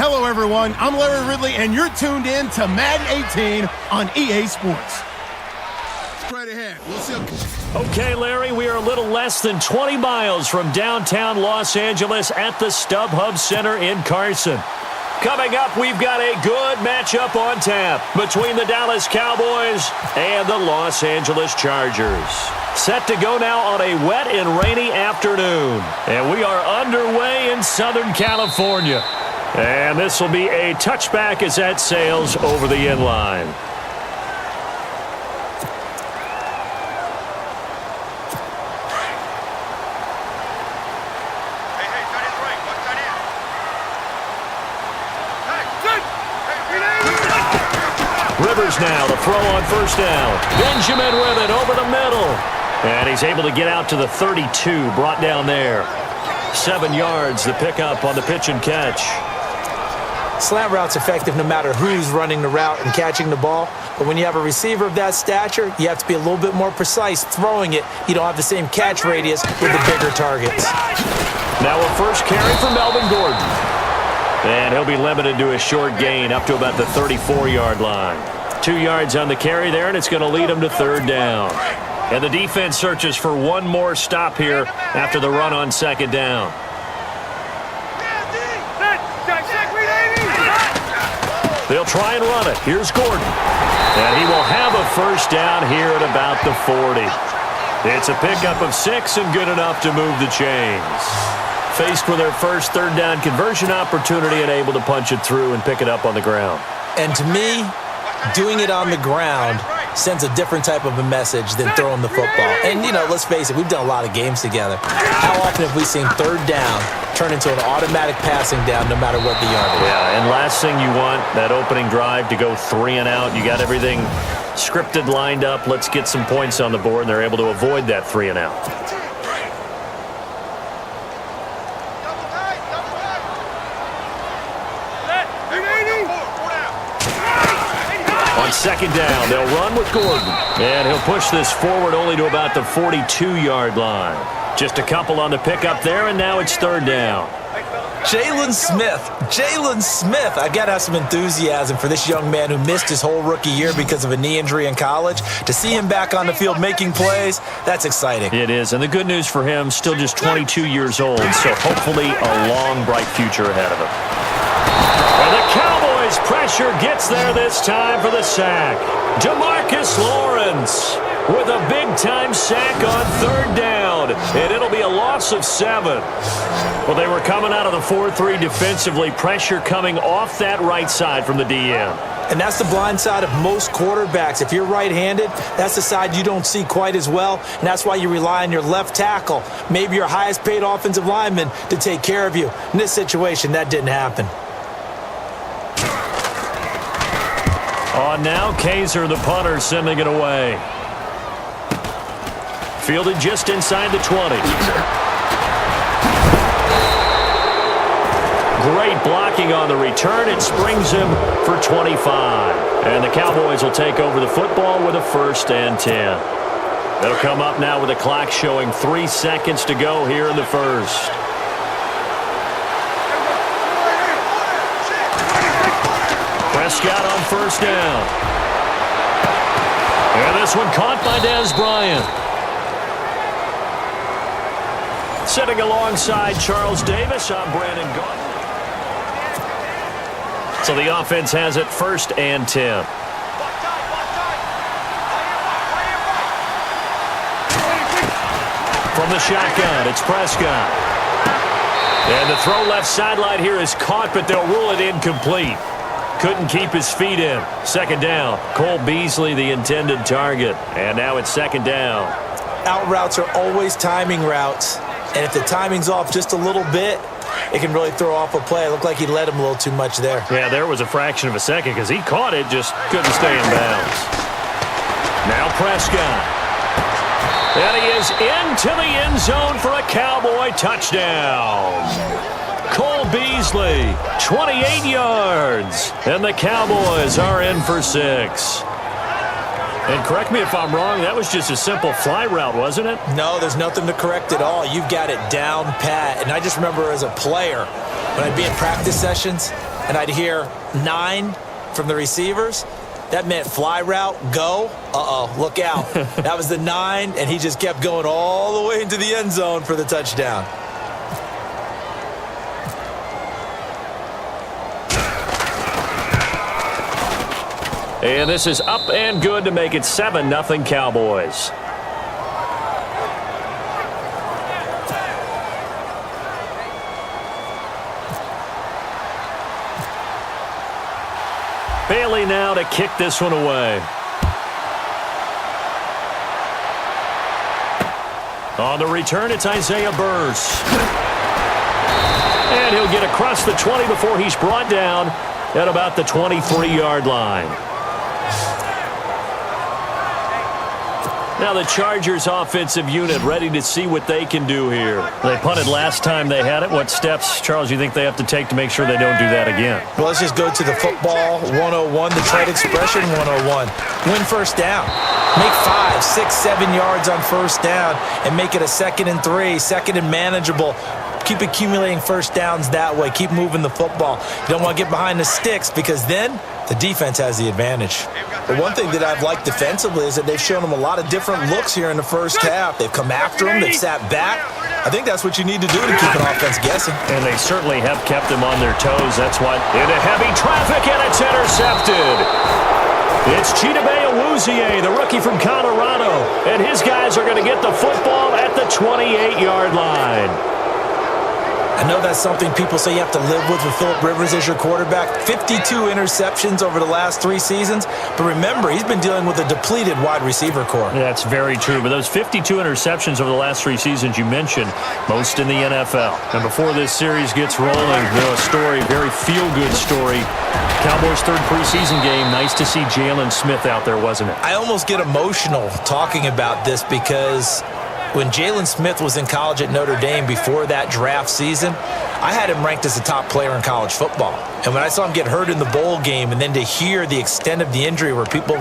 Hello, everyone. I'm Larry Ridley, and you're tuned in to Madden 18 on EA Sports. Straight ahead. We'll see. Okay, Larry, we are a little less than 20 miles from downtown Los Angeles at the StubHub Center in Carson. Coming up, we've got a good matchup on tap between the Dallas Cowboys and the Los Angeles Chargers. Set to go now on a wet and rainy afternoon. And we are underway in Southern California. And this will be a touchback as that sails over the end line. Rivers now to throw on first down. Benjamin with it over the middle. And he's able to get out to the 32, brought down there. 7 yards, the pickup on the pitch and catch. Slant route's effective no matter who's running the route and catching the ball. But when you have a receiver of that stature, you have to be a little bit more precise throwing it. You don't have the same catch radius with the bigger targets. Now a first carry for Melvin Gordon. And he'll be limited to a short gain up to about the 34-yard line. 2 yards on the carry there, and it's going to lead him to third down. And the defense searches for one more stop here after the run on second down. They'll try and run it. Here's Gordon. And he will have a first down here at about the 40. It's a pickup of 6 and good enough to move the chains. Faced with their first third down conversion opportunity and able to punch it through and pick it up on the ground. And to me, doing it on the ground sends a different type of a message than throwing the football. And, you know, let's face it, we've done a lot of games together. How often have we seen third down turn into an automatic passing down no matter what the yardage? Yeah, and last thing you want, that opening drive to go 3 and out. You got everything scripted, lined up. Let's get some points on the board, and they're able to avoid that 3 and out. On second down, they'll run with Gordon. And he'll push this forward only to about the 42-yard line. Just a couple on the pickup there, and now it's third down. Jalen Smith. I got to have some enthusiasm for this young man who missed his whole rookie year because of a knee injury in college. To see him back on the field making plays, that's exciting. It is, and the good news for him, still just 22 years old, so hopefully a long, bright future ahead of him. And the Cowboys pressure gets there this time for the sack. DeMarcus Lawrence with a big-time sack on third down, and it'll be a loss of 7. Well, they were coming out of the 4-3 defensively, pressure coming off that right side from the DM. And that's the blind side of most quarterbacks. If you're right-handed, that's the side you don't see quite as well, and that's why you rely on your left tackle, maybe your highest-paid offensive lineman, to take care of you. In this situation, that didn't happen. On now, Kaiser, the punter, sending it away. Fielded just inside the 20. Great blocking on the return. It springs him for 25. And the Cowboys will take over the football with a 1st and 10. They'll come up now with a clock showing 3 seconds to go here in the first. Prescott on first down. And this one caught by Dez Bryant. Sitting alongside Charles Davis, I'm Brandon Gaudin. So the offense has it 1st and 10. From the shotgun, it's Prescott. And the throw left sideline here is caught, but they'll rule it incomplete. Couldn't keep his feet in. Second down. Cole Beasley, the intended target. And now it's second down. Out routes are always timing routes. And if the timing's off just a little bit, it can really throw off a play. It looked like he led him a little too much there. Yeah, there was a fraction of a second because he caught it, just couldn't stay in bounds. Now Prescott. And he is into the end zone for a Cowboy touchdown. Cole Beasley, 28 yards. And the Cowboys are in for 6. And correct me if I'm wrong, that was just a simple fly route, wasn't it? No, there's nothing to correct at all. You've got it down pat. And I just remember as a player, when I'd be in practice sessions, and I'd hear 9 from the receivers, that meant fly route, go. Uh-oh, look out. That was the 9, and he just kept going all the way into the end zone for the touchdown. And this is up and good to make it 7-0 Cowboys. Bailey now to kick this one away. On the return, it's Isaiah Burse. And he'll get across the 20 before he's brought down at about the 23-yard line. Now the Chargers offensive unit ready to see what they can do here. They punted last time they had it. What steps, Charles, do you think they have to take to make sure they don't do that again? Well, let's just go to the football 101, the trade expression 101. Win first down. Make 5, 6, 7 yards on first down and make it a 2nd and 3, 2nd and manageable. Keep accumulating first downs that way. Keep moving the football. You don't want to get behind the sticks because then the defense has the advantage. But one thing that I've liked defensively is that they've shown them a lot of different looks here in the first half. They've come after them. They've sat back. I think that's what you need to do to keep an offense guessing. And they certainly have kept them on their toes. That's why into heavy traffic, and it's intercepted. It's G.O.A.T, the rookie from Colorado. And his guys are going to get the football at the 28-yard line. I know that's something people say you have to live with Phillip Rivers as your quarterback. 52 interceptions over the last 3 seasons. But remember, he's been dealing with a depleted wide receiver core. That's very true. But those 52 interceptions over the last 3 seasons you mentioned, most in the NFL. And before this series gets rolling, a story, very feel-good story. Cowboys' 3rd preseason game. Nice to see Jalen Smith out there, wasn't it? I almost get emotional talking about this because when Jalen Smith was in college at Notre Dame before that draft season, I had him ranked as a top player in college football. And when I saw him get hurt in the bowl game and then to hear the extent of the injury where people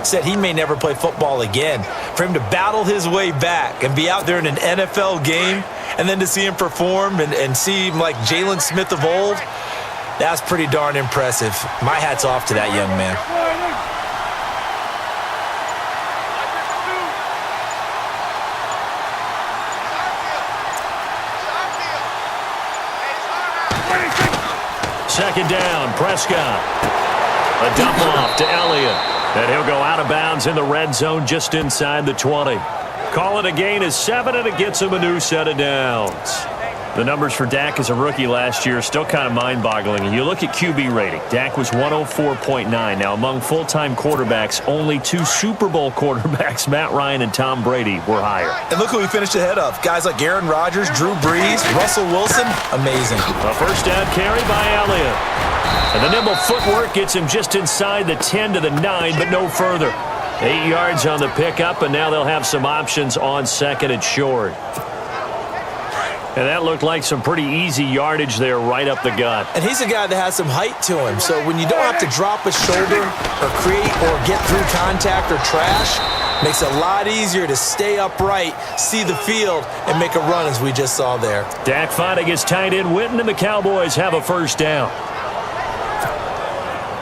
said he may never play football again, for him to battle his way back and be out there in an NFL game and then to see him perform and see him like Jalen Smith of old, that's pretty darn impressive. My hat's off to that young man. Second down, Prescott. A dump off to Elliott. And he'll go out of bounds in the red zone just inside the 20. Call it a gain of 7, and it gets him a new set of downs. The numbers for Dak as a rookie last year are still kind of mind-boggling. And you look at QB rating. Dak was 104.9. Now, among full-time quarterbacks, only 2 Super Bowl quarterbacks, Matt Ryan and Tom Brady, were higher. And look who he finished ahead of. Guys like Aaron Rodgers, Drew Brees, Russell Wilson. Amazing. A first down carry by Elliott. And the nimble footwork gets him just inside the 10 to the 9, but no further. 8 yards on the pickup, and now they'll have some options on 2nd and short. And that looked like some pretty easy yardage there right up the gut. And he's a guy that has some height to him. So when you don't have to drop a shoulder or create or get through contact or trash, makes it a lot easier to stay upright, see the field, and make a run as we just saw there. Dak finding his tight end Witten, and the Cowboys have a first down.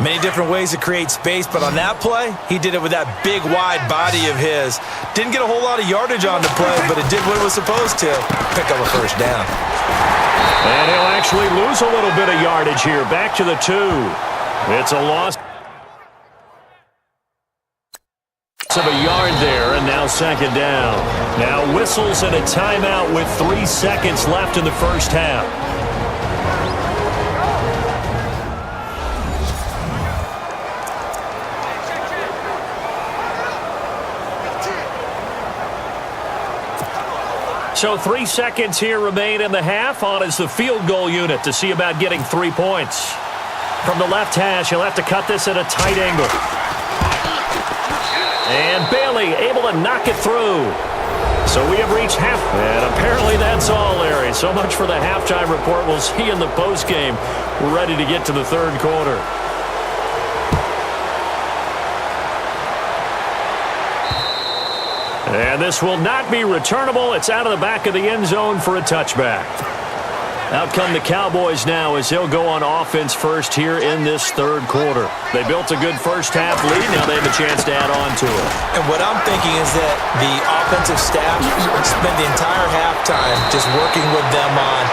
Many different ways to create space, but on that play, he did it with that big, wide body of his. Didn't get a whole lot of yardage on the play, but it did what it was supposed to. Pick up a first down. And he'll actually lose a little bit of yardage here. Back to the 2. It's a loss of a yard there, and now 2nd down. Now whistles and a timeout with 3 seconds left in the first half. So 3 seconds here remain in the half. On is the field goal unit to see about getting 3 points. From the left hash, he'll have to cut this at a tight angle. And Bailey able to knock it through. So we have reached half. And apparently that's all, Larry. So much for the halftime report. We'll see in the postgame. We're ready to get to the 3rd quarter. And this will not be returnable. It's out of the back of the end zone for a touchback. Out come the Cowboys now as they'll go on offense first here in this third quarter. They built a good first-half lead. Now they have a chance to add on to it. And what I'm thinking is that the offensive staff spent the entire halftime just working with them on,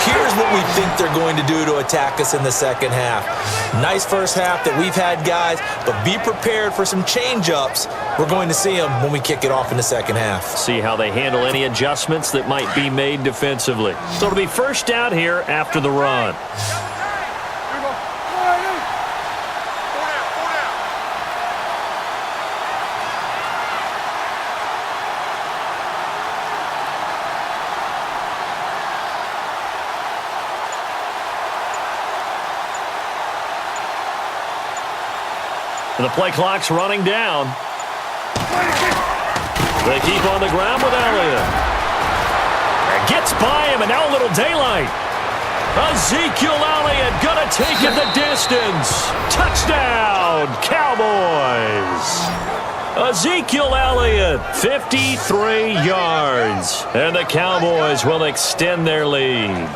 here's what we think they're going to do to attack us in the second half. Nice first half that we've had, guys, but be prepared for some change-ups. We're going to see them when we kick it off in the second half. See how they handle any adjustments that might be made defensively. So it'll be first down here after the run. The play clock's running down. They keep on the ground with Elliott. Gets by him, and now a little daylight. Ezekiel Elliott gonna take it the distance. Touchdown, Cowboys. Ezekiel Elliott, 53 yards. And the Cowboys will extend their lead.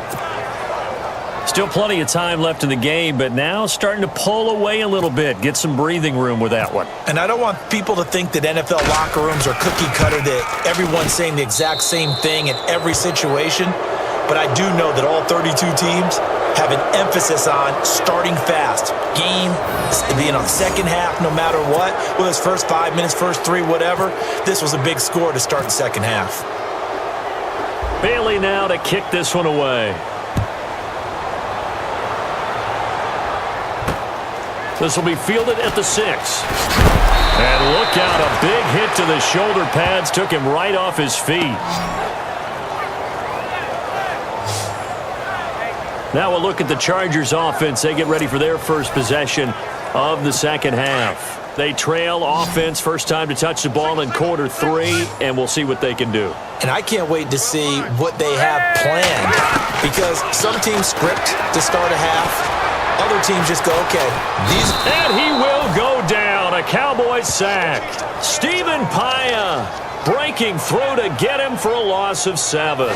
Still plenty of time left in the game, but now starting to pull away a little bit. Get some breathing room with that one. And I don't want people to think that NFL locker rooms are cookie cutter, that everyone's saying the exact same thing in every situation. But I do know that all 32 teams have an emphasis on starting fast. Game, second half, no matter what. Whether it's first 5 minutes, first 3, whatever. This was a big score to start the second half. Bailey now to kick this one away. This will be fielded at the 6. And look out, a big hit to the shoulder pads took him right off his feet. Now we'll look at the Chargers offense. They get ready for their first possession of the second half. They trail offense, first time to touch the ball in quarter 3, and we'll see what they can do. And I can't wait to see what they have planned, because some teams script to start a half. Other teams just go, okay, And he will go down. A Cowboys sack. Stephen Paya breaking through to get him for a loss of 7.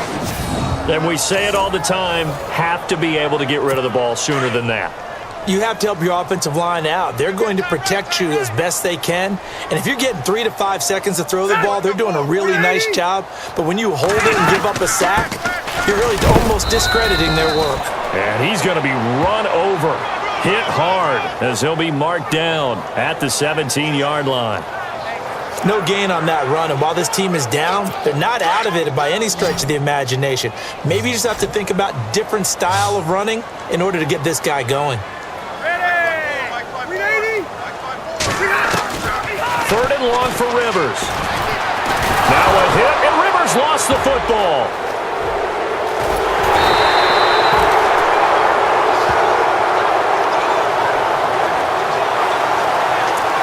And we say it all the time, have to be able to get rid of the ball sooner than that. You have to help your offensive line out. They're going to protect you as best they can. And if you're getting 3 to 5 seconds to throw the ball, they're doing a really nice job. But when you hold it and give up a sack, you're really almost discrediting their work. And he's going to be run over, hit hard, as he'll be marked down at the 17-yard line. No gain on that run, and while this team is down, they're not out of it by any stretch of the imagination. Maybe you just have to think about different style of running in order to get this guy going. Third and long for Rivers. Now a hit, and Rivers lost the football.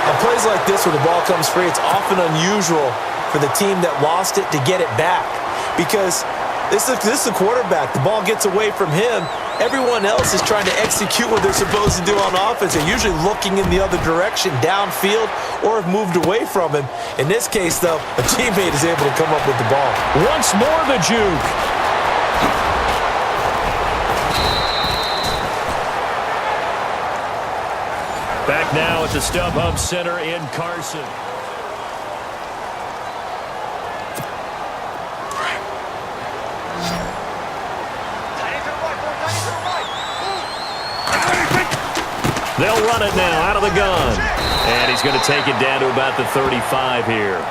On plays like this where the ball comes free, it's often unusual for the team that lost it to get it back, because this is the quarterback. The ball gets away from him. Everyone else is trying to execute what they're supposed to do on offense. They're usually looking in the other direction, downfield, or have moved away from him. In this case, though, a teammate is able to come up with the ball. Once more the juke. Back now at the StubHub Center in Carson. They'll run it now out of the gun. And he's going to take it down to about the 35 here.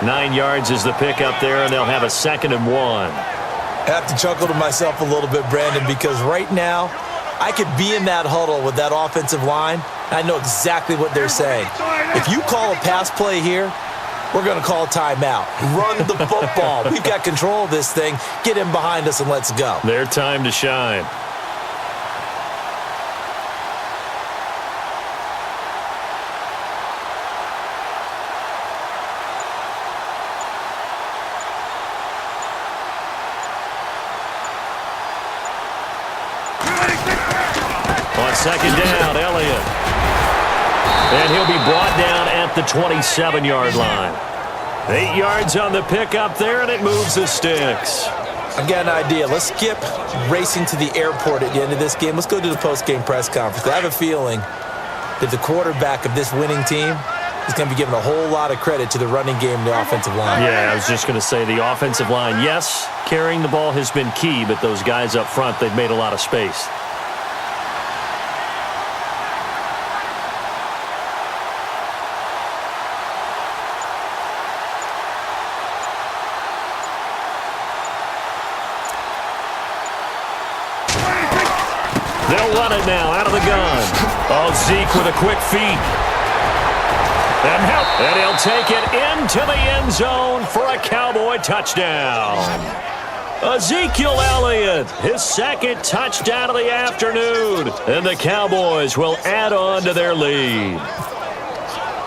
9 yards is the pickup there, and they'll have a 2nd and 1. I have to chuckle to myself a little bit, Brandon, because right now I could be in that huddle with that offensive line. I know exactly what they're saying. If you call a pass play here, we're going to call timeout. Run the football. We've got control of this thing. Get him behind us and let's go. Their time to shine. On 2nd down, Elliott. And he'll be brought down at the 27-yard line. 8 yards on the pickup there, and it moves the sticks. I've got an idea. Let's skip racing to the airport at the end of this game. Let's go to the post-game press conference. I have a feeling that the quarterback of this winning team is going to be given a whole lot of credit to the running game and the offensive line. Yeah, I was just going to say the offensive line. Yes, carrying the ball has been key, but those guys up front, they've made a lot of space. They'll run it now out of the gun. Oh, Zeke with a quick feed. And he'll take it into the end zone for a Cowboy touchdown. Ezekiel Elliott, his second touchdown of the afternoon. And the Cowboys will add on to their lead.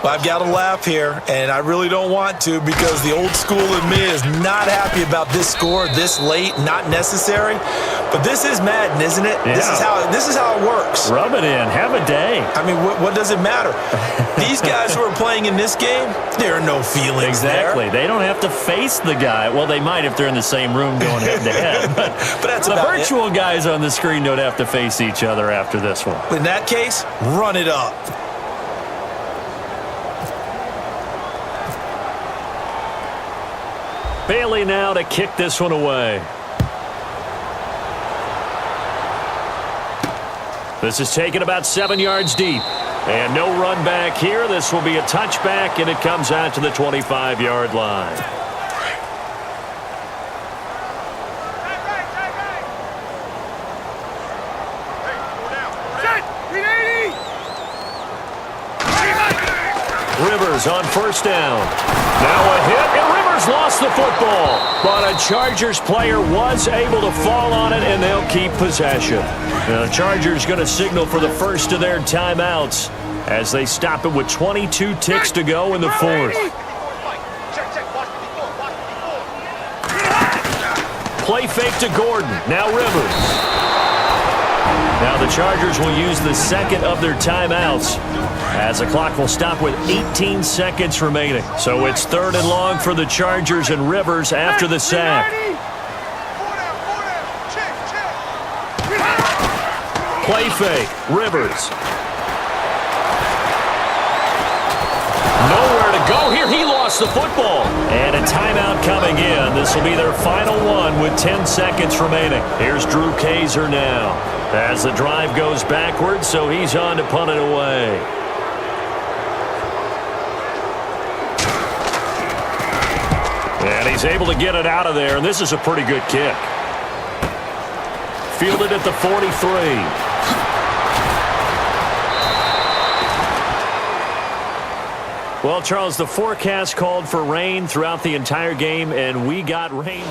Well, I've got to laugh here, and I really don't want to because the old school in me is not happy about this score this late, not necessary. But this is Madden, isn't it? Yeah. This is how it works. Rub it in. Have a day. I mean, what does it matter? These guys who are playing in this game, there are no feelings Exactly. there. They don't have to face the guy. Well, they might if they're in the same room going head-to-head. But that's the about virtual it. guys on the screen don't have to face each other after this one. In that case, run it up. Bailey now to kick this one away. This is taken about 7 yards deep. And no run back here. This will be a touchback, and it comes out to the 25-yard line. Rivers on first down. Now a hit, and Rivers lost the football. But a Chargers player was able to fall on it, and they'll keep possession. Now the Chargers going to signal for the first of their timeouts as they stop it with 22 ticks to go in the fourth. Play fake to Gordon. Now Rivers. Now the Chargers will use the second of their timeouts as the clock will stop with 18 seconds remaining. So it's 3rd and long for the Chargers and Rivers after the sack. Play fake. Rivers. Nowhere to go here. He lost the football. And a timeout coming in. This will be their final one with 10 seconds remaining. Here's Drew Kaiser now as the drive goes backwards, so he's on to punt it away. And he's able to get it out of there, and this is a pretty good kick. Fielded at the 43. Well, Charles, the forecast called for rain throughout the entire game, and we got rain.